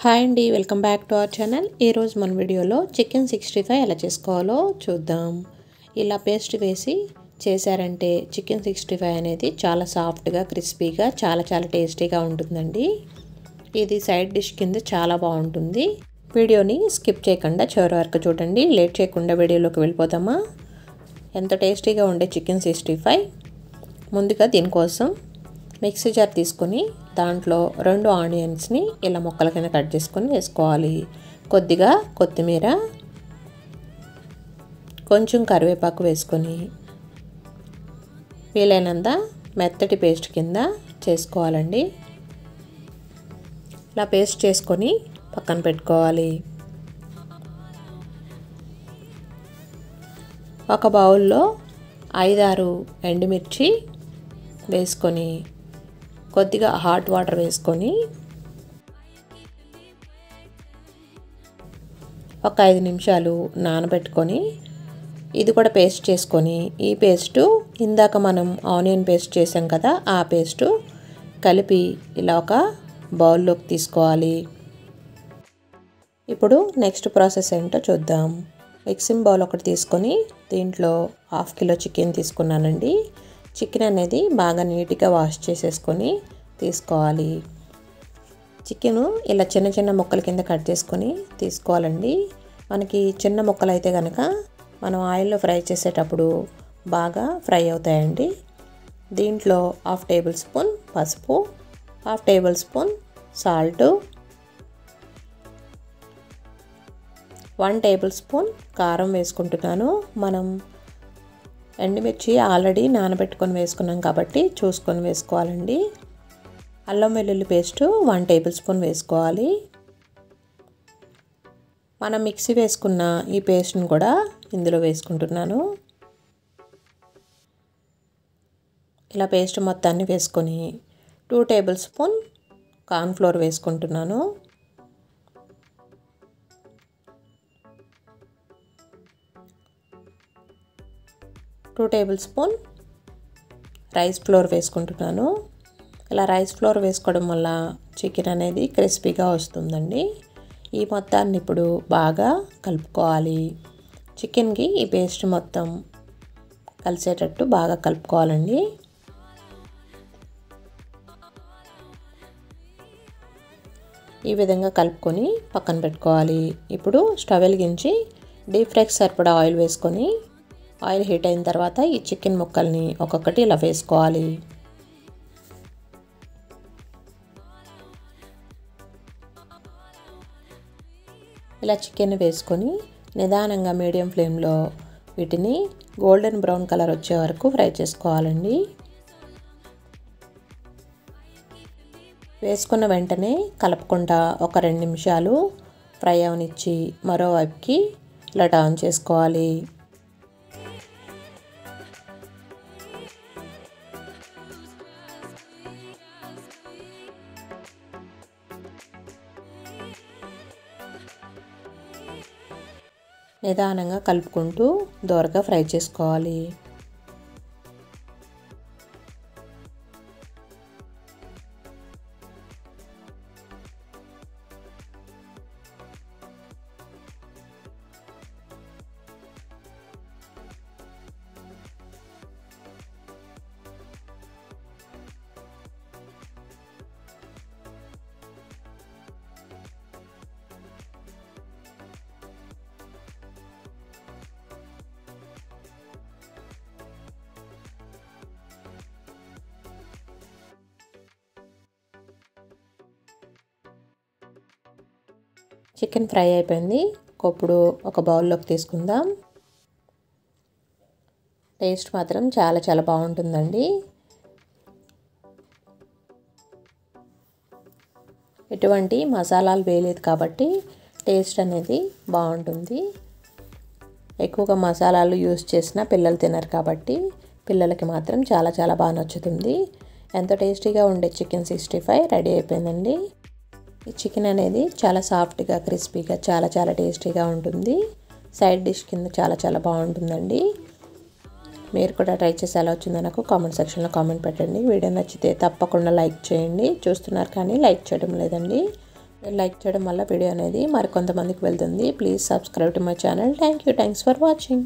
Hi అండి, welcome back to our channel. ఈరోజు మన వీడియోలో చికెన్ 65 ఎలా చేసుకోవాలో చూద్దాం. ఇలా పేస్ట్ వేసి చేశారంటే చికెన్ 65 అనేది చాలా సాఫ్ట్గా, క్రిస్పీగా, చాలా టేస్టీగా ఉంటుందండి. ఇది సైడ్ డిష్ కింద చాలా బాగుంటుంది. వీడియోని స్కిప్ చేయకుండా చివరి వరకు చూడండి. లేట్ చేయకుండా వీడియోలోకి వెళ్ళిపోతామా. ఎంత టేస్టీగా ఉండే చికెన్ 65. ముందుగా దీనికోసం మిక్సీ జార్ తీసుకొని దాంట్లో 2 ఆనియన్స్ని ఇలా ముక్కల కింద కట్ చేసుకొని వేసుకోవాలి. కొద్దిగా కొత్తిమీర, కొంచెం కరివేపాకు వేసుకొని వీలైనంత మెత్తటి పేస్ట్ కింద చేసుకోవాలండి. ఇలా పేస్ట్ చేసుకొని పక్కన పెట్టుకోవాలి. ఒక బౌల్లో 5-6 ఎండుమిర్చి వేసుకొని కొద్దిగా హాట్ వాటర్ వేసుకొని ఒక 5 నిమిషాలు నానబెట్టుకొని ఇది కూడా పేస్ట్ చేసుకొని, ఈ పేస్టు ఇందాక మనం ఆనియన్ పేస్ట్ చేసాం కదా, ఆ పేస్టు కలిపి ఇలా ఒక బౌల్లోకి తీసుకోవాలి. ఇప్పుడు నెక్స్ట్ ప్రాసెస్ ఏంటో చూద్దాం. మిక్సింగ్ బౌల్ ఒకటి తీసుకొని దీంట్లో 1/2 కిలో చికెన్ తీసుకున్నానండి. చికెన్ అనేది బాగా నీట్గా వాష్ చేసేసుకొని తీసుకోవాలి. చికెను ఇలా చిన్న ముక్కల కింద కట్ చేసుకొని తీసుకోవాలండి. మనకి చిన్న ముక్కలు అయితే కనుక మనం ఆయిల్లో ఫ్రై చేసేటప్పుడు బాగా ఫ్రై అవుతాయండి. దీంట్లో 1/2 టేబుల్ స్పూన్ పసుపు, 1/2 table spoon salt, 1 table spoon కారం వేసుకుంటున్నాను. మనం ఎండుమిర్చి ఆల్రెడీ నానబెట్టుకొని వేసుకున్నాం కాబట్టి చూసుకొని వేసుకోవాలండి. అల్లం వెల్లుల్లి పేస్టు 1 టేబుల్ స్పూన్ వేసుకోవాలి. మనం మిక్సీ వేసుకున్న ఈ పేస్ట్ని కూడా ఇందులో వేసుకుంటున్నాను. ఇలా పేస్ట్ మొత్తాన్ని వేసుకొని 2 టేబుల్ స్పూన్ కార్న్ఫ్లోర్ వేసుకుంటున్నాను. 2 టేబుల్ స్పూన్ రైస్ ఫ్లోర్ వేసుకుంటున్నాను. ఇలా రైస్ ఫ్లోర్ వేసుకోవడం వల్ల చికెన్ అనేది క్రిస్పీగా వస్తుందండి. ఈ మొత్తాన్ని ఇప్పుడు బాగా కలుపుకోవాలి. చికెన్కి ఈ పేస్ట్ మొత్తం కలిసేటట్టు బాగా కలుపుకోవాలండి. ఈ విధంగా కలుపుకొని పక్కన పెట్టుకోవాలి. ఇప్పుడు స్టవ్ వెలిగించి డీప్ ఫ్రైకి సరిపడా ఆయిల్ వేసుకొని, ఆయిల్ హీట్ అయిన తర్వాత ఈ చికెన్ ముక్కల్ని ఒక్కొక్కటి ఇలా వేసుకోవాలి. ఇలా చికెన్ వేసుకొని నిదానంగా మీడియం ఫ్లేమ్లో వీటిని గోల్డెన్ బ్రౌన్ కలర్ వచ్చే వరకు ఫ్రై చేసుకోవాలండి. వేసుకున్న వెంటనే కలుపుకుంటా ఒక 2 నిమిషాలు ఫ్రై అవనిచ్చి మరోవైపుకి ఇలా టర్న్ చేసుకోవాలి. నిదానంగా కలుపుకుంటూ దోరగా ఫ్రై చేసుకోవాలి. చికెన్ ఫ్రై అయిపోయింది. ఇప్పుడు ఒక బౌల్లోకి తీసుకుందాం. టేస్ట్ మాత్రం చాలా బాగుంటుందండి. ఎటువంటి మసాలాలు వేయలేదు కాబట్టి టేస్ట్ అనేది బాగుంటుంది. ఎక్కువగా మసాలాలు యూస్ చేసిన పిల్లలు తినరు కాబట్టి పిల్లలకి మాత్రం చాలా బాగా నచ్చుతుంది. ఎంతో టేస్టీగా ఉండే చికెన్ 65 రెడీ అయిపోయిందండి. ఈ చికెన్ అనేది చాలా సాఫ్ట్గా, క్రిస్పీగా, చాలా టేస్టీగా ఉంటుంది. సైడ్ డిష్ కింద చాలా బాగుంటుందండి. మీరు కూడా ట్రై చేసి ఎలా వచ్చిందో నాకు కామెంట్ సెక్షన్లో కామెంట్ పెట్టండి. వీడియో నచ్చితే తప్పకుండా లైక్ చేయండి. చూస్తున్నారు కానీ లైక్ చేయడం లేదండి. లైక్ చేయడం వల్ల వీడియో అనేది మరికొంతమందికి వెళ్తుంది. Please subscribe to my channel. Thanks for watching.